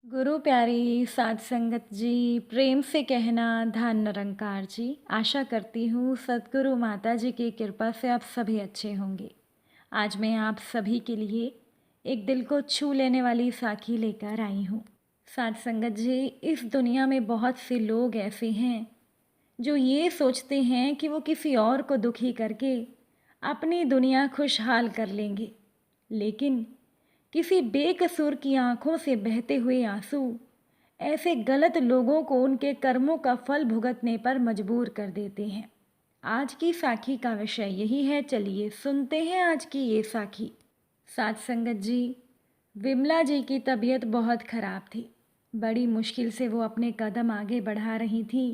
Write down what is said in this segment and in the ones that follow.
गुरु प्यारी साध संगत जी, प्रेम से कहना धन निरंकार जी। आशा करती हूँ सद्गुरु माता जी की कृपा से आप सभी अच्छे होंगे। आज मैं आप सभी के लिए एक दिल को छू लेने वाली साखी लेकर आई हूँ। साध संगत जी, इस दुनिया में बहुत से लोग ऐसे हैं जो ये सोचते हैं कि वो किसी और को दुखी करके अपनी दुनिया खुशहाल कर लेंगे, लेकिन किसी बेकसूर की आंखों से बहते हुए आंसू ऐसे गलत लोगों को उनके कर्मों का फल भुगतने पर मजबूर कर देते हैं। आज की साखी का विषय यही है। चलिए सुनते हैं आज की ये साखी। साध संगत जी, विमला जी की तबीयत बहुत खराब थी। बड़ी मुश्किल से वो अपने कदम आगे बढ़ा रही थी।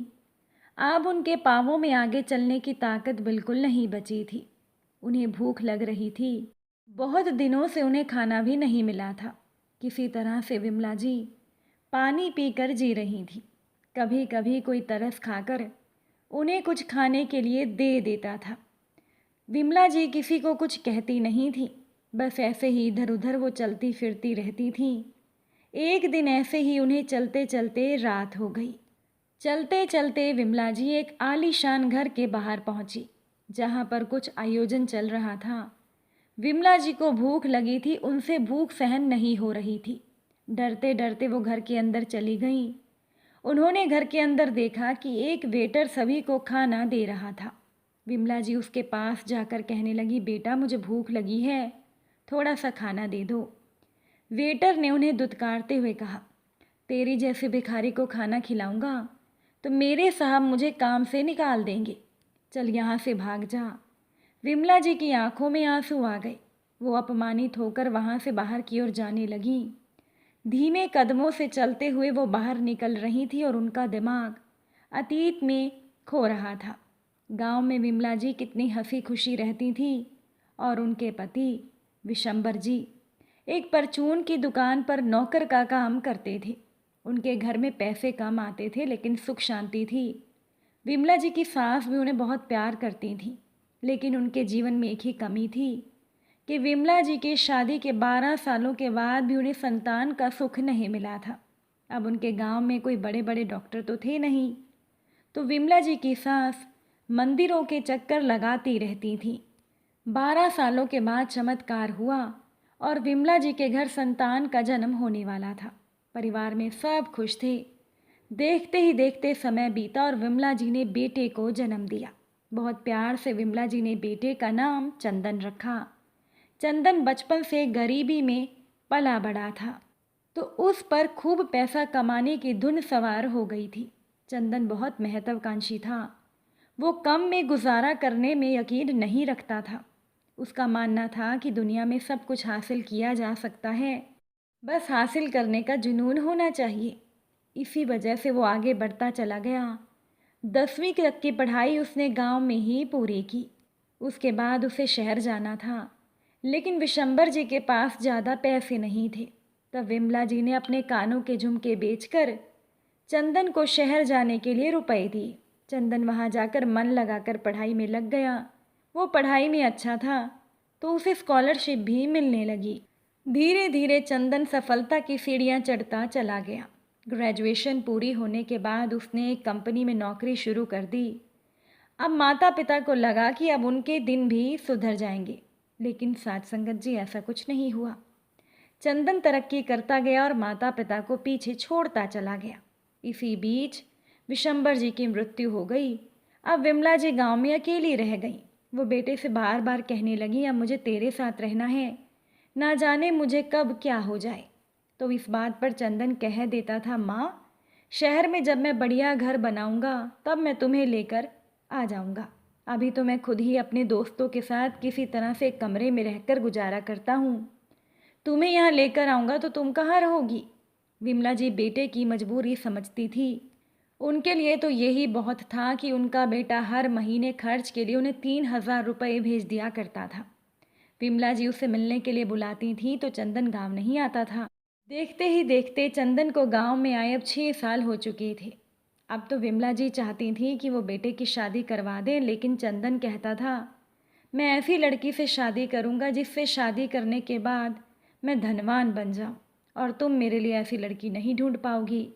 अब उनके पाँवों में आगे चलने की ताकत बिल्कुल नहीं बची थी। उन्हें भूख लग रही थी। बहुत दिनों से उन्हें खाना भी नहीं मिला था। किसी तरह से विमला जी पानी पीकर जी रही थी। कभी कभी कोई तरस खाकर उन्हें कुछ खाने के लिए दे देता था। विमला जी किसी को कुछ कहती नहीं थी, बस ऐसे ही इधर उधर वो चलती फिरती रहती थी। एक दिन ऐसे ही उन्हें चलते चलते रात हो गई। चलते चलते विमला जी एक आलीशान घर के बाहर पहुंची, जहां पर कुछ आयोजन चल रहा था। विमला जी को भूख लगी थी, उनसे भूख सहन नहीं हो रही थी। डरते डरते वो घर के अंदर चली गईं। उन्होंने घर के अंदर देखा कि एक वेटर सभी को खाना दे रहा था। विमला जी उसके पास जाकर कहने लगी, बेटा मुझे भूख लगी है, थोड़ा सा खाना दे दो। वेटर ने उन्हें दुत्कारते हुए कहा, तेरी जैसे भिखारी को खाना खिलाऊंगा तो मेरे साहब मुझे काम से निकाल देंगे, चल यहाँ से भाग जा। विमला जी की आंखों में आंसू आ गए। वो अपमानित होकर वहाँ से बाहर की ओर जाने लगी। धीमे कदमों से चलते हुए वो बाहर निकल रही थी और उनका दिमाग अतीत में खो रहा था। गांव में विमला जी कितनी हंसी खुशी रहती थी और उनके पति विशंबर जी एक परचून की दुकान पर नौकर का काम करते थे। उनके घर में पैसे कम आते थे, लेकिन सुख शांति थी। विमला जी की सास भी उन्हें बहुत प्यार करती थी, लेकिन उनके जीवन में एक ही कमी थी कि विमला जी की शादी के 12 सालों के बाद भी उन्हें संतान का सुख नहीं मिला था। अब उनके गांव में कोई बड़े बड़े डॉक्टर तो थे नहीं, तो विमला जी की सास मंदिरों के चक्कर लगाती रहती थी। 12 सालों के बाद चमत्कार हुआ और विमला जी के घर संतान का जन्म होने वाला था। परिवार में सब खुश थे। देखते ही देखते समय बीता और विमला जी ने बेटे को जन्म दिया। बहुत प्यार से विमला जी ने बेटे का नाम चंदन रखा। चंदन बचपन से गरीबी में पला बड़ा था, तो उस पर खूब पैसा कमाने की धुन सवार हो गई थी। चंदन बहुत महत्वाकांक्षी था। वो कम में गुजारा करने में यकीन नहीं रखता था। उसका मानना था कि दुनिया में सब कुछ हासिल किया जा सकता है, बस हासिल करने का जुनून होना चाहिए। इसी वजह से वो आगे बढ़ता चला गया। 10वीं तक की पढ़ाई उसने गांव में ही पूरी की। उसके बाद उसे शहर जाना था, लेकिन विशंबर जी के पास ज़्यादा पैसे नहीं थे। तब विमला जी ने अपने कानों के झुमके बेचकर चंदन को शहर जाने के लिए रुपए दिए। चंदन वहाँ जाकर मन लगाकर पढ़ाई में लग गया। वो पढ़ाई में अच्छा था तो उसे स्कॉलरशिप भी मिलने लगी। धीरे धीरे चंदन सफलता की सीढ़ियाँ चढ़ता चला गया। ग्रेजुएशन पूरी होने के बाद उसने एक कंपनी में नौकरी शुरू कर दी। अब माता पिता को लगा कि अब उनके दिन भी सुधर जाएंगे, लेकिन साथ संगत जी ऐसा कुछ नहीं हुआ। चंदन तरक्की करता गया और माता पिता को पीछे छोड़ता चला गया। इसी बीच विशंबर जी की मृत्यु हो गई। अब विमला जी गांव में अकेली रह गई। वो बेटे से बार बार कहने लगी, अब मुझे तेरे साथ रहना है, ना जाने मुझे कब क्या हो जाए। तो इस बात पर चंदन कह देता था, माँ शहर में जब मैं बढ़िया घर बनाऊंगा तब मैं तुम्हें लेकर आ जाऊंगा। अभी तो मैं खुद ही अपने दोस्तों के साथ किसी तरह से एक कमरे में रहकर गुजारा करता हूँ। तुम्हें यहाँ लेकर आऊँगा तो तुम कहाँ रहोगी। विमला जी बेटे की मजबूरी समझती थी। उनके लिए तो यही बहुत था कि उनका बेटा हर महीने खर्च के लिए उन्हें 3,000 रुपये भेज दिया करता था। विमला जी उसे मिलने के लिए बुलाती थी तो चंदन गांव नहीं आता था। देखते ही देखते चंदन को गांव में आए अब 6 साल हो चुके थे। अब तो विमला जी चाहती थी कि वो बेटे की शादी करवा दें, लेकिन चंदन कहता था, मैं ऐसी लड़की से शादी करूंगा जिससे शादी करने के बाद मैं धनवान बन जाऊं और तुम मेरे लिए ऐसी लड़की नहीं ढूंढ पाओगी।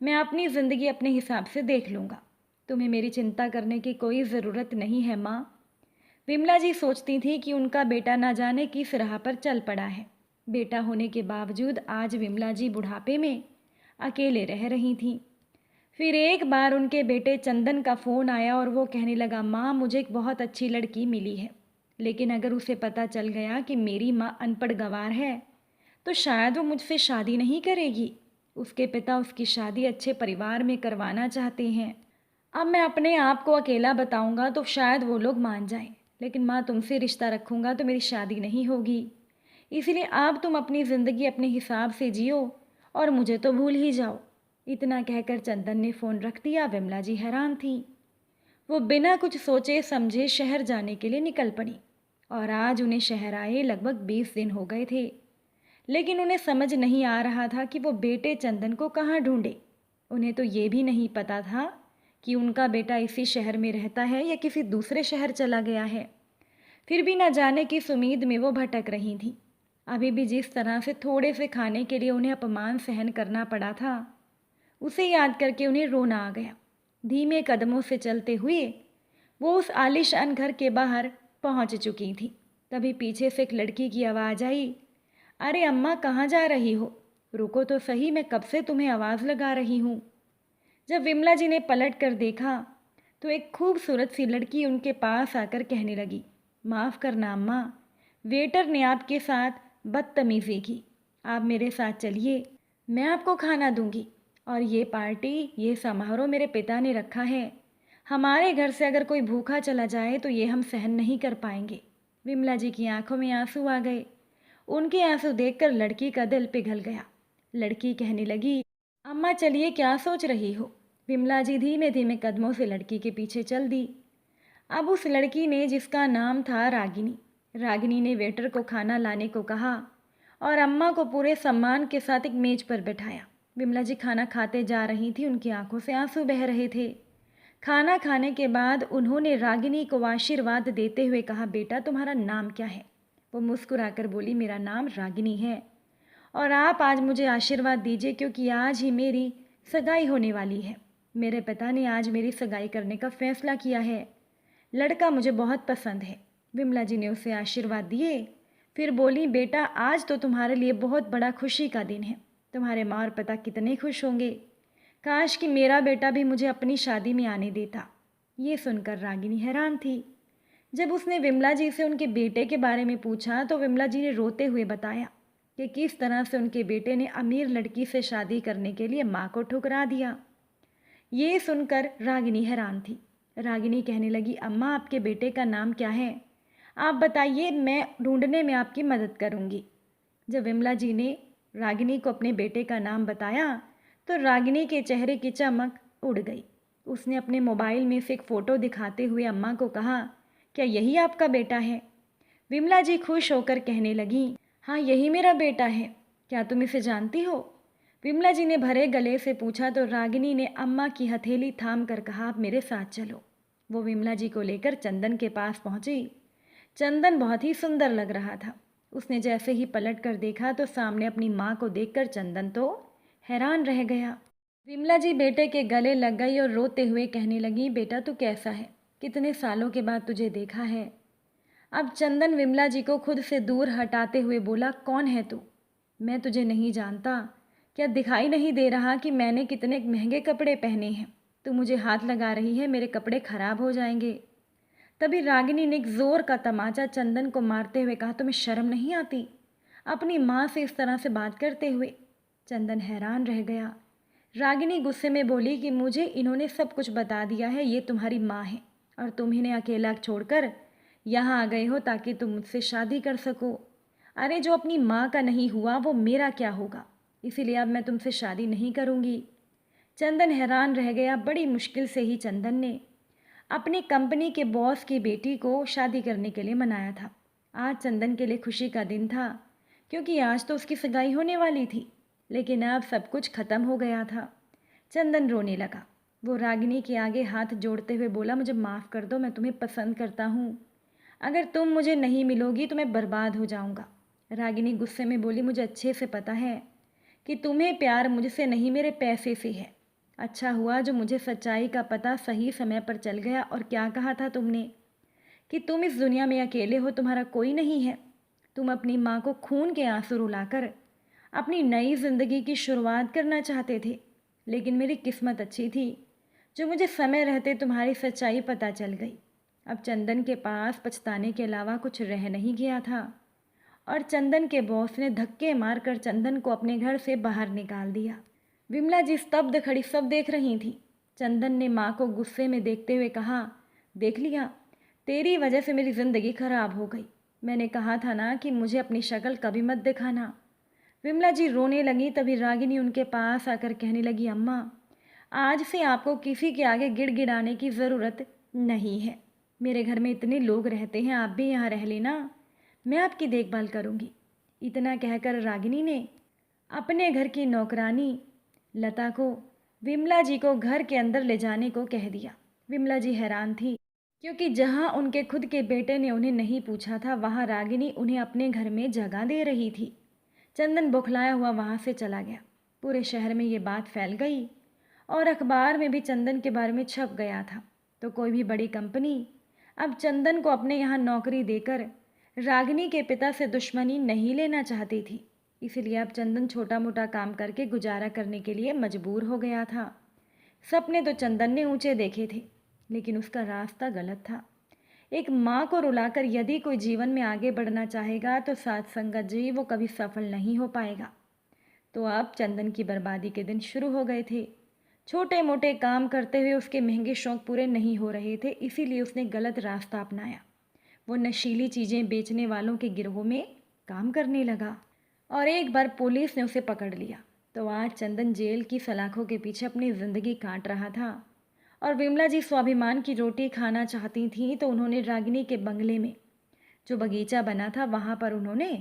मैं अपनी ज़िंदगी अपने हिसाब से देख लूँगा। तुम्हें मेरी चिंता करने की कोई ज़रूरत नहीं है माँ। विमला जी सोचती थी कि उनका बेटा ना जाने किस राह पर चल पड़ा है। बेटा होने के बावजूद आज विमला जी बुढ़ापे में अकेले रह रही थीं। फिर एक बार उनके बेटे चंदन का फ़ोन आया और वो कहने लगा, माँ मुझे एक बहुत अच्छी लड़की मिली है, लेकिन अगर उसे पता चल गया कि मेरी माँ अनपढ़ गंवार है तो शायद वो मुझसे शादी नहीं करेगी। उसके पिता उसकी शादी अच्छे परिवार में करवाना चाहते हैं। अब मैं अपने आप को अकेला बताऊंगा तो शायद वो लोग मान जाएं, लेकिन माँ तुमसे रिश्ता रखूंगा तो मेरी शादी नहीं होगी। इसीलिए अब तुम अपनी ज़िंदगी अपने हिसाब से जियो और मुझे तो भूल ही जाओ। इतना कहकर चंदन ने फ़ोन रख दिया। विमला जी हैरान थी। वो बिना कुछ सोचे समझे शहर जाने के लिए निकल पड़ी और आज उन्हें शहर आए लगभग 20 दिन हो गए थे, लेकिन उन्हें समझ नहीं आ रहा था कि वो बेटे चंदन को कहाँ ढूंढे। उन्हें तो ये भी नहीं पता था कि उनका बेटा इसी शहर में रहता है या किसी दूसरे शहर चला गया है। फिर भी न जाने किस उम्मीद में वो भटक रही थी। अभी भी जिस तरह से थोड़े से खाने के लिए उन्हें अपमान सहन करना पड़ा था, उसे याद करके उन्हें रोना आ गया। धीमे कदमों से चलते हुए वो उस आलीशान घर के बाहर पहुंच चुकी थी। तभी पीछे से एक लड़की की आवाज़ आई, अरे अम्मा कहाँ जा रही हो? रुको तो सही, मैं कब से तुम्हें आवाज़ लगा रही हूँ। जब विमला जी ने पलट कर देखा तो एक खूबसूरत सी लड़की उनके पास आकर कहने लगी, माफ़ करना अम्मा, वेटर ने आपके साथ बदतमीज़ी की। आप मेरे साथ चलिए, मैं आपको खाना दूंगी। और ये पार्टी, ये समारोह मेरे पिता ने रखा है। हमारे घर से अगर कोई भूखा चला जाए तो ये हम सहन नहीं कर पाएंगे। विमला जी की आंखों में आंसू आ गए। उनके आंसू देखकर लड़की का दिल पिघल गया। लड़की कहने लगी, अम्मा चलिए, क्या सोच रही हो? विमला जी धीमे धीमे कदमों से लड़की के पीछे चल दी। अब उस लड़की ने, जिसका नाम था रागिनी, रागिनी ने वेटर को खाना लाने को कहा और अम्मा को पूरे सम्मान के साथ एक मेज पर बैठाया। विमला जी खाना खाते जा रही थी, उनकी आंखों से आंसू बह रहे थे। खाना खाने के बाद उन्होंने रागिनी को आशीर्वाद देते हुए कहा, बेटा तुम्हारा नाम क्या है? वो मुस्कुराकर बोली, मेरा नाम रागिनी है और आप आज मुझे आशीर्वाद दीजिए क्योंकि आज ही मेरी सगाई होने वाली है। मेरे पिता ने आज मेरी सगाई करने का फैसला किया है। लड़का मुझे बहुत पसंद है। विमला जी ने उसे आशीर्वाद दिए। फिर बोली, बेटा आज तो तुम्हारे लिए बहुत बड़ा खुशी का दिन है। तुम्हारे माँ और पिता कितने खुश होंगे। काश कि मेरा बेटा भी मुझे अपनी शादी में आने देता। ये सुनकर रागिनी हैरान थी। जब उसने विमला जी से उनके बेटे के बारे में पूछा तो विमला जी ने रोते हुए बताया कि किस तरह से उनके बेटे ने अमीर लड़की से शादी करने के लिए माँ को ठुकरा दिया। ये सुनकर रागिनी हैरान थी। रागिनी कहने लगी, अम्मा आपके बेटे का नाम क्या है? आप बताइए, मैं ढूंढने में आपकी मदद करूंगी। जब विमला जी ने रागिनी को अपने बेटे का नाम बताया तो रागिनी के चेहरे की चमक उड़ गई। उसने अपने मोबाइल में से एक फ़ोटो दिखाते हुए अम्मा को कहा, क्या यही आपका बेटा है? विमला जी खुश होकर कहने लगी, हाँ यही मेरा बेटा है। क्या तुम इसे जानती हो? विमला जी ने भरे गले से पूछा तो रागिनी ने अम्मा की हथेली थाम कर कहा, आप मेरे साथ चलो। वो विमला जी को लेकर चंदन के पास पहुंची। चंदन बहुत ही सुंदर लग रहा था। उसने जैसे ही पलट कर देखा तो सामने अपनी माँ को देखकर चंदन तो हैरान रह गया। विमला जी बेटे के गले लग गई और रोते हुए कहने लगी, बेटा तू कैसा है? कितने सालों के बाद तुझे देखा है। अब चंदन विमला जी को खुद से दूर हटाते हुए बोला, कौन है तू? मैं तुझे नहीं जानता। क्या दिखाई नहीं दे रहा कि मैंने कितने महंगे कपड़े पहने हैं? तू मुझे हाथ लगा रही है, मेरे कपड़े खराब हो जाएंगे। तभी रागिनी ने एक जोर का तमाचा चंदन को मारते हुए कहा, तुम्हें शर्म नहीं आती अपनी माँ से इस तरह से बात करते हुए? चंदन हैरान रह गया। रागिनी गुस्से में बोली कि मुझे इन्होंने सब कुछ बता दिया है, ये तुम्हारी माँ है और तुम इन्हें अकेला छोड़कर यहाँ आ गए हो ताकि तुम मुझसे शादी कर सको। अरे जो अपनी माँ का नहीं हुआ वो मेरा क्या होगा, इसीलिए अब मैं तुमसे शादी नहीं करूँगी। चंदन हैरान रह गया। बड़ी मुश्किल से ही चंदन ने अपनी कंपनी के बॉस की बेटी को शादी करने के लिए मनाया था। आज चंदन के लिए खुशी का दिन था क्योंकि आज तो उसकी सगाई होने वाली थी, लेकिन अब सब कुछ खत्म हो गया था। चंदन रोने लगा। वो रागिनी के आगे हाथ जोड़ते हुए बोला, मुझे माफ़ कर दो, मैं तुम्हें पसंद करता हूँ। अगर तुम मुझे नहीं मिलोगी तो मैं बर्बाद हो जाऊँगा। रागिनी गुस्से में बोली, मुझे अच्छे से पता है कि तुम्हें प्यार मुझसे नहीं मेरे पैसे से है। अच्छा हुआ जो मुझे सच्चाई का पता सही समय पर चल गया। और क्या कहा था तुमने कि तुम इस दुनिया में अकेले हो, तुम्हारा कोई नहीं है। तुम अपनी माँ को खून के आंसू रुलाकर अपनी नई ज़िंदगी की शुरुआत करना चाहते थे। लेकिन मेरी किस्मत अच्छी थी जो मुझे समय रहते तुम्हारी सच्चाई पता चल गई। अब चंदन के पास पछताने के अलावा कुछ रह नहीं गया था और चंदन के बॉस ने धक्के मारकर चंदन को अपने घर से बाहर निकाल दिया। विमला जी स्तब्ध खड़ी सब देख रही थी। चंदन ने माँ को गुस्से में देखते हुए कहा, देख लिया, तेरी वजह से मेरी ज़िंदगी खराब हो गई। मैंने कहा था ना कि मुझे अपनी शक्ल कभी मत दिखाना। विमला जी रोने लगी। तभी रागिनी उनके पास आकर कहने लगी, अम्मा, आज से आपको किसी के आगे गिड़गिड़ाने की ज़रूरत नहीं है। मेरे घर में इतने लोग रहते हैं, आप भी यहाँ रह लेना, मैं आपकी देखभाल करूँगी। इतना कहकर रागिनी ने अपने घर की नौकरानी लता को विमला जी को घर के अंदर ले जाने को कह दिया। विमला जी हैरान थी क्योंकि जहाँ उनके खुद के बेटे ने उन्हें नहीं पूछा था, वहाँ रागिनी उन्हें अपने घर में जगह दे रही थी। चंदन बौखलाया हुआ वहाँ से चला गया। पूरे शहर में ये बात फैल गई और अखबार में भी चंदन के बारे में छप गया था। तो कोई भी बड़ी कंपनी अब चंदन को अपने यहाँ नौकरी देकर रागिनी के पिता से दुश्मनी नहीं लेना चाहती थी। इसलिए अब चंदन छोटा मोटा काम करके गुजारा करने के लिए मजबूर हो गया था। सपने तो चंदन ने ऊंचे देखे थे, लेकिन उसका रास्ता गलत था। एक माँ को रुलाकर यदि कोई जीवन में आगे बढ़ना चाहेगा तो साथ संगत जी वो कभी सफल नहीं हो पाएगा। तो अब चंदन की बर्बादी के दिन शुरू हो गए थे। छोटे मोटे काम करते हुए उसके महंगे शौक पूरे नहीं हो रहे थे, इसीलिए उसने गलत रास्ता अपनाया। वो नशीली चीज़ें बेचने वालों के गिरोह में काम करने लगा और एक बार पुलिस ने उसे पकड़ लिया। तो आज चंदन जेल की सलाखों के पीछे अपनी ज़िंदगी काट रहा था। और विमला जी स्वाभिमान की रोटी खाना चाहती थी, तो उन्होंने रागिनी के बंगले में जो बगीचा बना था वहाँ पर उन्होंने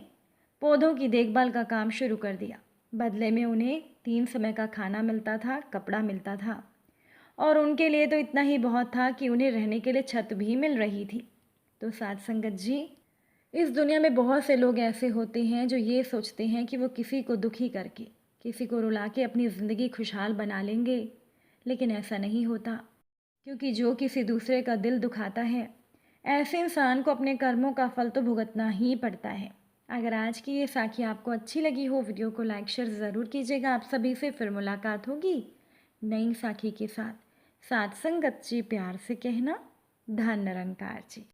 पौधों की देखभाल का काम शुरू कर दिया। बदले में उन्हें 3 समय का खाना मिलता था, कपड़ा मिलता था और उनके लिए तो इतना ही बहुत था कि उन्हें रहने के लिए छत भी मिल रही थी। तो साथ संगत जी, इस दुनिया में बहुत से लोग ऐसे होते हैं जो ये सोचते हैं कि वो किसी को दुखी करके, किसी को रुला के अपनी ज़िंदगी खुशहाल बना लेंगे, लेकिन ऐसा नहीं होता। क्योंकि जो किसी दूसरे का दिल दुखाता है, ऐसे इंसान को अपने कर्मों का फल तो भुगतना ही पड़ता है। अगर आज की ये साखी आपको अच्छी लगी हो, वीडियो को लाइक शेयर ज़रूर कीजिएगा। आप सभी से फिर मुलाकात होगी नई साखी के साथ। साथ संगत जी प्यार से कहना, धन निरंकार जी।